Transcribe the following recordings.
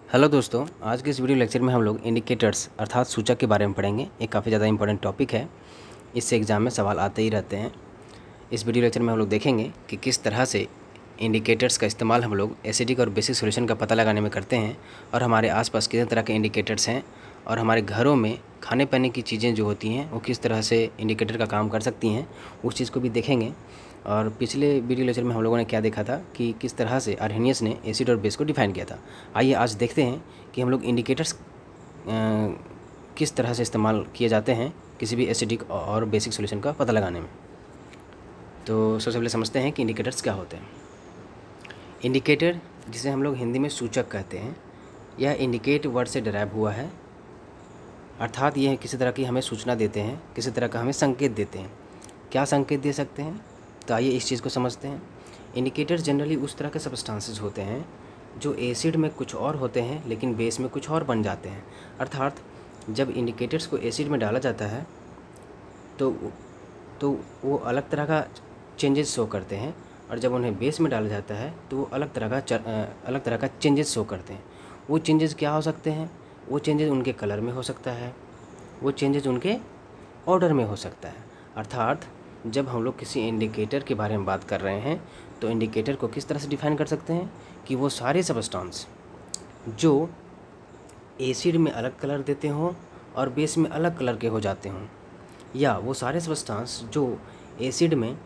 Hello दोस्तों, आज के इस वीडियो लेक्चर में हम लोग इंडिकेटर्स अर्थात सूचक के बारे में पढ़ेंगे। एक काफ़ी ज़्यादा इंपॉर्टेंट टॉपिक है, इससे एग्ज़ाम में सवाल आते ही रहते हैं। इस वीडियो लेक्चर में हम लोग देखेंगे कि किस तरह से इंडिकेटर्स का इस्तेमाल हम लोग एसिडिक और बेसिक सॉल्यूशन का पता लगाने में करते हैं, और हमारे आसपास कितने तरह के इंडिकेटर्स हैं, और हमारे घरों में खाने पीने की चीज़ें जो होती हैं वो किस तरह से इंडिकेटर का काम कर सकती हैं, उस चीज़ को भी देखेंगे। और पिछले वीडियो लेक्चर में हम लोगों ने क्या देखा था कि किस तरह से आर्हेनियस ने एसिड और बेस को डिफ़ाइन किया था। आइए आज देखते हैं कि हम लोग इंडिकेटर्स किस तरह से इस्तेमाल किए जाते हैं किसी भी एसिडिक और बेसिक सॉल्यूशन का पता लगाने में। तो सबसे पहले समझते हैं कि इंडिकेटर्स क्या होते हैं। इंडिकेटर, जिसे हम लोग हिंदी में सूचक कहते हैं, यह इंडिकेट वर्ड से डराइव हुआ है, अर्थात यह किसी तरह की हमें सूचना देते हैं, किसी तरह का हमें संकेत देते हैं। क्या संकेत दे सकते हैं, तो आइए इस चीज़ को समझते हैं। इंडिकेटर्स जनरली उस तरह के सब्सटेंसेस होते हैं जो एसिड में कुछ और होते हैं लेकिन बेस में कुछ और बन जाते हैं। अर्थात जब इंडिकेटर्स को एसिड में डाला जाता है तो वो अलग तरह का चेंजेस शो करते हैं, और जब उन्हें बेस में डाला जाता है तो वो अलग तरह का चेंजेस शो करते हैं। वो चेंजेस क्या हो सकते हैं? वो चेंजेस उनके कलर में हो सकता है, वो चेंजेस उनके ऑर्डर में हो सकता है। अर्थात जब हम लोग किसी इंडिकेटर के बारे में बात कर रहे हैं तो इंडिकेटर को किस तरह से डिफ़ाइन कर सकते हैं कि वो सारे सब्सटेंस जो एसिड में अलग कलर देते हों और बेस में अलग कलर के हो जाते हों, या वो सारे सब्सटेंस जो एसिड में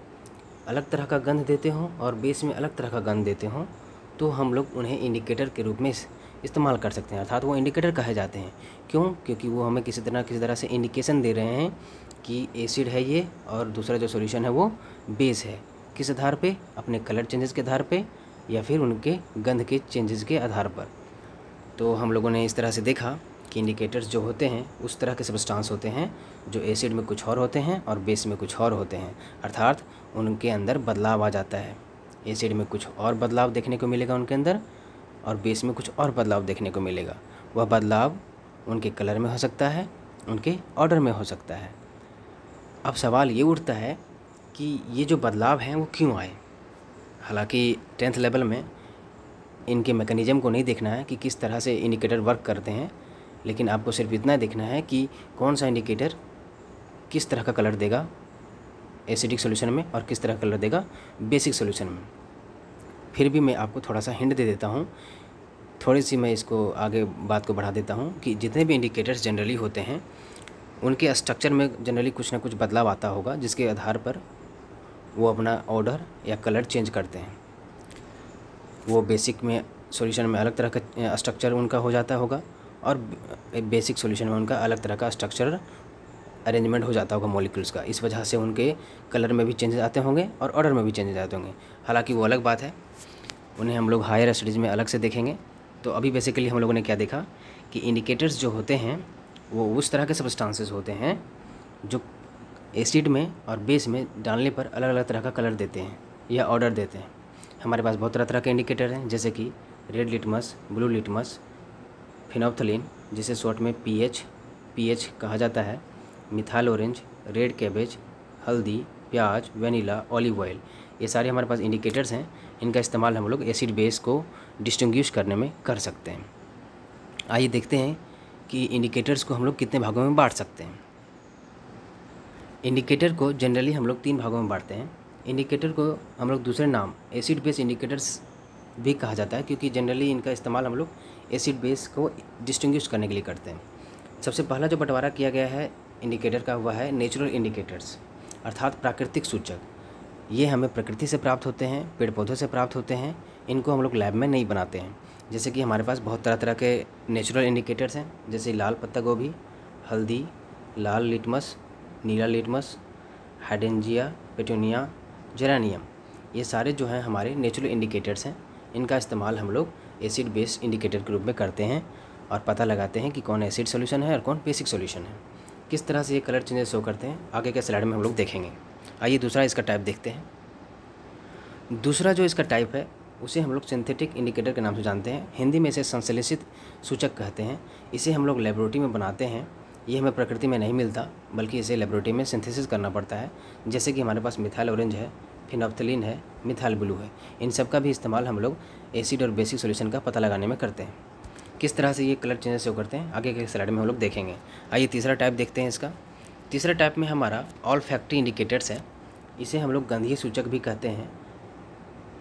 अलग तरह का गंध देते हों और बेस में अलग तरह का गंध देते हों, तो हम लोग उन्हें इंडिकेटर के रूप में इस्तेमाल कर सकते हैं। अर्थात वो इंडिकेटर कहे जाते हैं। क्यों? क्योंकि वो हमें किसी तरह से इंडिकेशन दे रहे हैं कि एसिड है ये और दूसरा जो सॉल्यूशन है वो बेस है। किस आधार पे? अपने कलर चेंजेस के आधार पे या फिर उनके गंध के चेंजेस के आधार पर। तो हम लोगों ने इस तरह से देखा कि इंडिकेटर्स जो होते हैं उस तरह के सब्सटेंस होते हैं जो एसिड में कुछ और होते हैं और बेस में कुछ और होते हैं। अर्थात उनके अंदर बदलाव आ जाता है। एसिड में कुछ और बदलाव देखने को मिलेगा उनके अंदर, और बेस में कुछ और बदलाव देखने को मिलेगा। वह बदलाव उनके कलर में हो सकता है, उनके ऑर्डर में हो सकता है। अब सवाल ये उठता है कि ये जो बदलाव हैं वो क्यों आए। हालांकि 10th लेवल में इनके मैकेनिज़्म को नहीं देखना है कि किस तरह से इंडिकेटर वर्क करते हैं, लेकिन आपको सिर्फ इतना देखना है कि कौन सा इंडिकेटर किस तरह का कलर देगा एसिडिक सॉल्यूशन में और किस तरह का कलर देगा बेसिक सॉल्यूशन में। फिर भी मैं आपको थोड़ा सा हिंट दे देता हूँ, थोड़ी सी मैं इसको आगे बात को बढ़ा देता हूँ कि जितने भी इंडिकेटर्स जनरली होते हैं उनके स्ट्रक्चर में जनरली कुछ ना कुछ बदलाव आता होगा, जिसके आधार पर वो अपना ऑर्डर या कलर चेंज करते हैं। वो बेसिक में सॉल्यूशन में अलग तरह का स्ट्रक्चर उनका हो जाता होगा और बेसिक सॉल्यूशन में उनका अलग तरह का स्ट्रक्चर अरेंजमेंट हो जाता होगा मॉलिक्यूल्स का। इस वजह से उनके कलर में भी चेंजेस आते होंगे और ऑर्डर में भी चेंजेस आते होंगे। हालांकि वो अलग बात है, उन्हें हम लोग हायर स्टडीज़ में अलग से देखेंगे। तो अभी बेसिकली हम लोगों ने क्या देखा कि इंडिकेटर्स जो होते हैं वो उस तरह के सब्सटेंसेस होते हैं जो एसिड में और बेस में डालने पर अलग अलग तरह का कलर देते हैं या ऑर्डर देते हैं। हमारे पास बहुत तरह तरह के इंडिकेटर हैं, जैसे कि red litmus, blue litmus, phenolphthalein जिसे शॉर्ट में पीएच कहा जाता है, मिथाइल ऑरेंज, रेड कैबेज, हल्दी, प्याज, वेनिला, ऑलिव ऑयल, ये सारे हमारे पास इंडिकेटर्स हैं। इनका इस्तेमाल हम लोग एसिड बेस को डिस्टिंग्विश करने में कर सकते हैं। आइए देखते हैं कि इंडिकेटर्स को हम लोग कितने भागों में बांट सकते हैं। इंडिकेटर को जनरली हम लोग 3 भागों में बांटते हैं। इंडिकेटर को हम लोग दूसरे नाम एसिड बेस इंडिकेटर्स भी कहा जाता है, क्योंकि जनरली इनका इस्तेमाल हम लोग एसिड बेस को डिस्टिंग्विश करने के लिए करते हैं। सबसे पहला जो बंटवारा किया गया है इंडिकेटर का हुआ है नेचुरल इंडिकेटर्स, अर्थात प्राकृतिक सूचक। ये हमें प्रकृति से प्राप्त होते हैं, पेड़ पौधों से प्राप्त होते हैं। इनको हम लोग लैब में नहीं बनाते हैं। जैसे कि हमारे पास बहुत तरह तरह के नेचुरल इंडिकेटर्स हैं, जैसे लाल पत्ता गोभी, हल्दी, लाल लिटमस, नीला लिटमस, हाइड्रेंजिया, पेटूनिया, जेरानियम। ये सारे जो हैं हमारे नेचुरल इंडिकेटर्स हैं। इनका इस्तेमाल हम लोग एसिड बेस इंडिकेटर के रूप में करते हैं और पता लगाते हैं कि कौन एसिड सॉल्यूशन है और कौन बेसिक सॉल्यूशन है। किस तरह से ये कलर चेंजेस शो करते हैं आगे के स्लाइड में हम लोग देखेंगे। आइए दूसरा इसका टाइप देखते हैं। दूसरा जो इसका टाइप है उसे हम लोग सिंथेटिक इंडिकेटर के नाम से जानते हैं। हिंदी में इसे संश्लेषित सूचक कहते हैं। इसे हम लोग लेबोरेटरी में बनाते हैं। ये हमें प्रकृति में नहीं मिलता, बल्कि इसे लेबोरेटरी में सिंथेसिस करना पड़ता है। जैसे कि हमारे पास मिथाइल ऑरेंज है, फिनोप्थलीन है, मिथाइल ब्लू है। इन सब का भी इस्तेमाल हम लोग एसिड और बेसिक सॉल्यूशन का पता लगाने में करते हैं। किस तरह से ये कलर चेंजेस शो करते हैं आगे के स्लाइड में हम लोग देखेंगे। आइए तीसरा टाइप देखते हैं इसका। तीसरा टाइप में हमारा ऑल फैक्ट्री इंडिकेटर्स है। इसे हम लोग गंधीय सूचक भी कहते हैं।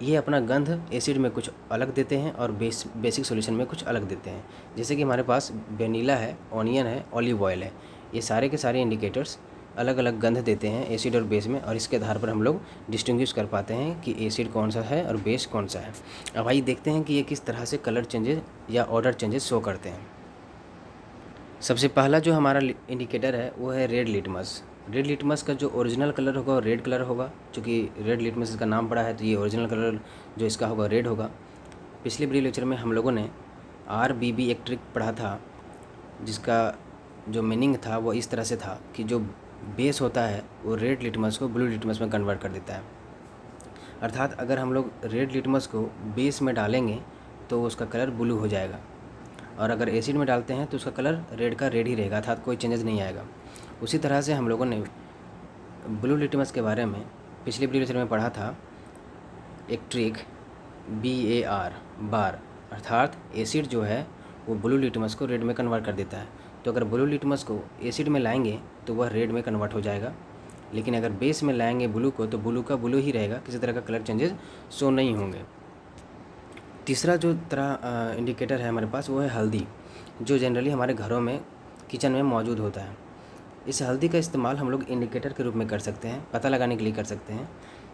ये अपना गंध एसिड में कुछ अलग देते हैं और बेसिक सॉल्यूशन में कुछ अलग देते हैं। जैसे कि हमारे पास वेनिला है, ऑनियन है, ऑलिव ऑयल है। ये सारे के सारे इंडिकेटर्स अलग अलग गंध देते हैं एसिड और बेस में, और इसके आधार पर हम लोग डिस्टिंग्विश कर पाते हैं कि एसिड कौन सा है और बेस कौन सा है। अब आइए देखते हैं कि ये किस तरह से कलर चेंजेस या ऑर्डर चेंजेस शो करते हैं। सबसे पहला जो हमारा इंडिकेटर है वो है रेड लिटमस। रेड लिटमस का जो ओरिजिनल कलर होगा वो रेड कलर होगा। चूँकि रेड लिटमस इसका नाम पड़ा है तो ये ओरिजिनल कलर जो इसका होगा रेड होगा। पिछले वीडियो लेक्चर में हम लोगों ने RBB एक ट्रिक पढ़ा था, जिसका जो मीनिंग था वो इस तरह से था कि जो बेस होता है वो रेड लिटमस को ब्लू लिटमस में कन्वर्ट कर देता है। अर्थात अगर हम लोग रेड लिटमस को बेस में डालेंगे तो उसका कलर ब्लू हो जाएगा, और अगर एसिड में डालते हैं तो उसका कलर रेड का रेड ही रहेगा, अर्थात कोई चेंजेस नहीं आएगा। उसी तरह से हम लोगों ने ब्लू लिटमस के बारे में पिछले वीडियो लेक्चर में पढ़ा था एक ट्रिक BAR, बार, अर्थात एसिड जो है वो ब्लू लिटमस को रेड में कन्वर्ट कर देता है। तो अगर ब्लू लिटमस को एसिड में लाएंगे तो वह रेड में कन्वर्ट हो जाएगा, लेकिन अगर बेस में लाएंगे ब्लू को तो ब्लू का ब्लू ही रहेगा, किसी तरह का कलर चेंजेस शो नहीं होंगे। तीसरा जो तरह इंडिकेटर है हमारे पास वो है हल्दी, जो जनरली हमारे घरों में किचन में मौजूद होता है। इस हल्दी का इस्तेमाल हम लोग इंडिकेटर के रूप में कर सकते हैं, पता लगाने के लिए कर सकते हैं।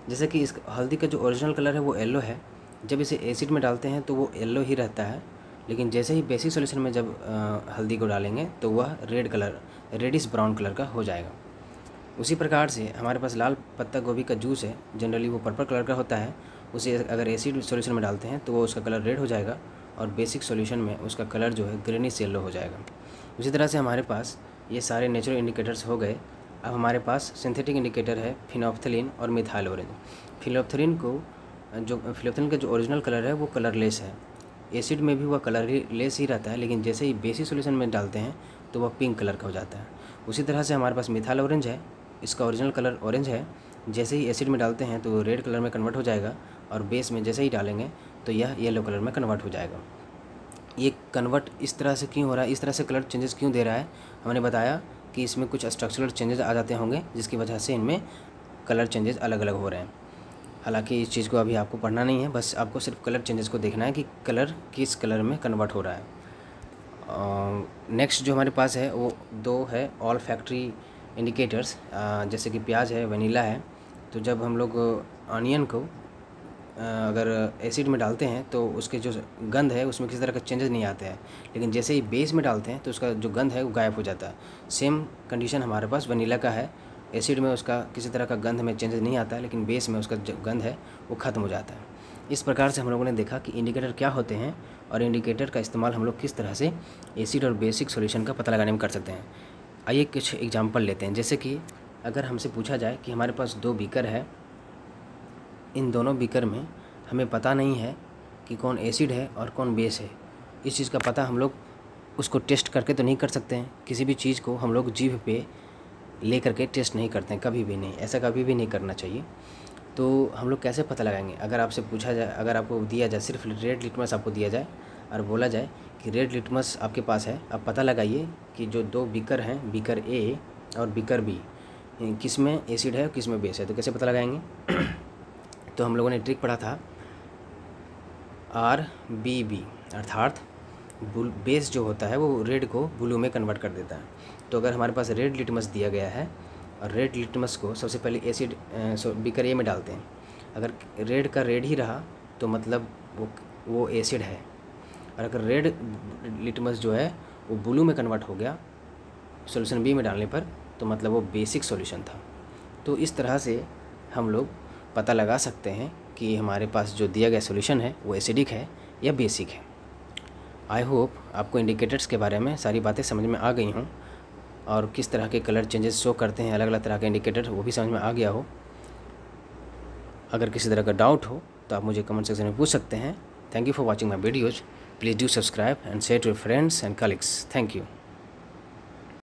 जैसे कि इस हल्दी का जो ओरिजिनल कलर है वो येलो है। जब इसे एसिड में डालते हैं तो वो येलो ही रहता है, लेकिन जैसे ही बेसिक सॉल्यूशन में जब हल्दी को डालेंगे तो वह red colour, reddish brown colour का हो जाएगा। उसी प्रकार से हमारे पास लाल पत्ता गोभी का जूस है, जनरली वो पर्पल कलर का होता है। उसे अगर एसिड सॉल्यूशन में डालते हैं तो वो उसका कलर रेड हो जाएगा, और बेसिक सॉल्यूशन में उसका कलर जो है ग्रीनिश येलो हो जाएगा। उसी तरह से हमारे पास ये सारे नेचुरल इंडिकेटर्स हो गए। अब हमारे पास सिंथेटिक इंडिकेटर है फिनोल्फ्थलीन और मिथाइल ऑरेंज। फिनोल्फ्थलीन का जो ओरिजिनल कलर है वो कलरलेस है। एसिड में भी वह कलरलेस ही रहता है, लेकिन जैसे ही बेसिक सॉल्यूशन में डालते हैं तो वह पिंक कलर का हो जाता है। उसी तरह से हमारे पास मिथाइल ऑरेंज है। इसका ओरिजिनल कलर ऑरेंज है, जैसे ही एसिड में डालते हैं तो वो रेड कलर में कन्वर्ट हो जाएगा, और बेस में जैसे ही डालेंगे तो यह येलो कलर में कन्वर्ट हो जाएगा। ये कन्वर्ट इस तरह से क्यों हो रहा है, इस तरह से कलर चेंजेस क्यों दे रहा है, हमने बताया कि इसमें कुछ स्ट्रक्चरल चेंजेस आ जाते होंगे, जिसकी वजह से इनमें कलर चेंजेस अलग अलग हो रहे हैं। हालांकि इस चीज़ को अभी आपको पढ़ना नहीं है, बस आपको सिर्फ कलर चेंजेस को देखना है कि कलर किस कलर में कन्वर्ट हो रहा है। नेक्स्ट जो हमारे पास है वो दो है ऑल फैक्ट्री इंडिकेटर्स। जैसे कि प्याज है, वनीला है। तो जब हम लोग ऑनियन को अगर एसिड में डालते हैं तो उसके जो गंध है उसमें किसी तरह का चेंजेस नहीं आते हैं, लेकिन जैसे ही बेस में डालते हैं तो उसका जो गंध है वो गायब हो जाता है। सेम कंडीशन हमारे पास वनीला का है। एसिड में उसका किसी तरह का गंध में चेंजेस नहीं आता है, लेकिन बेस में उसका जो गंध है वो ख़त्म हो जाता है। इस प्रकार से हम लोगों ने देखा कि इंडिकेटर क्या होते हैं, और इंडिकेटर का इस्तेमाल हम लोग किस तरह से एसिड और बेसिक सॉल्यूशन का पता लगाने में कर सकते हैं। आइए कुछ एग्जांपल लेते हैं। जैसे कि अगर हमसे पूछा जाए कि हमारे पास दो बीकर है, इन दोनों बीकर में हमें पता नहीं है कि कौन एसिड है और कौन बेस है। इस चीज़ का पता हम लोग उसको टेस्ट करके तो नहीं कर सकते हैं। किसी भी चीज़ को हम लोग जीभ पे ले करके टेस्ट नहीं करते हैं, कभी भी नहीं, ऐसा कभी भी नहीं करना चाहिए। तो हम लोग कैसे पता लगाएंगे? अगर आपसे पूछा जाए, अगर आपको दिया जाए सिर्फ रेड लिटमस आपको दिया जाए और बोला जाए कि रेड लिटमस आपके पास है, आप पता लगाइए कि जो दो बीकर हैं, बीकर ए और बीकर बी, किस में एसिड है और किस में बेस है, तो कैसे पता लगाएंगे? तो हम लोगों ने ट्रिक पढ़ा था RBB, अर्थात बेस जो होता है वो रेड को ब्लू में कन्वर्ट कर देता है। तो अगर हमारे पास रेड लिटमस दिया गया है और रेड लिटमस को सबसे पहले एसिड बीकर ए में डालते हैं, अगर रेड का रेड ही रहा तो मतलब वो एसिड है, और अगर रेड लिटमस जो है वो ब्लू में कन्वर्ट हो गया सॉल्यूशन बी में डालने पर, तो मतलब वो बेसिक सॉल्यूशन था। तो इस तरह से हम लोग पता लगा सकते हैं कि हमारे पास जो दिया गया सॉल्यूशन है वो एसिडिक है या बेसिक है। आई होप आपको इंडिकेटर्स के बारे में सारी बातें समझ में आ गई हों, और किस तरह के कलर चेंजेस शो करते हैं अलग अलग तरह के इंडिकेटर, वो भी समझ में आ गया हो। अगर किसी तरह का डाउट हो तो आप मुझे कमेंट सेक्शन में पूछ सकते हैं। Thank you for watching my videos. Please do subscribe and share to your friends and colleagues. Thank you.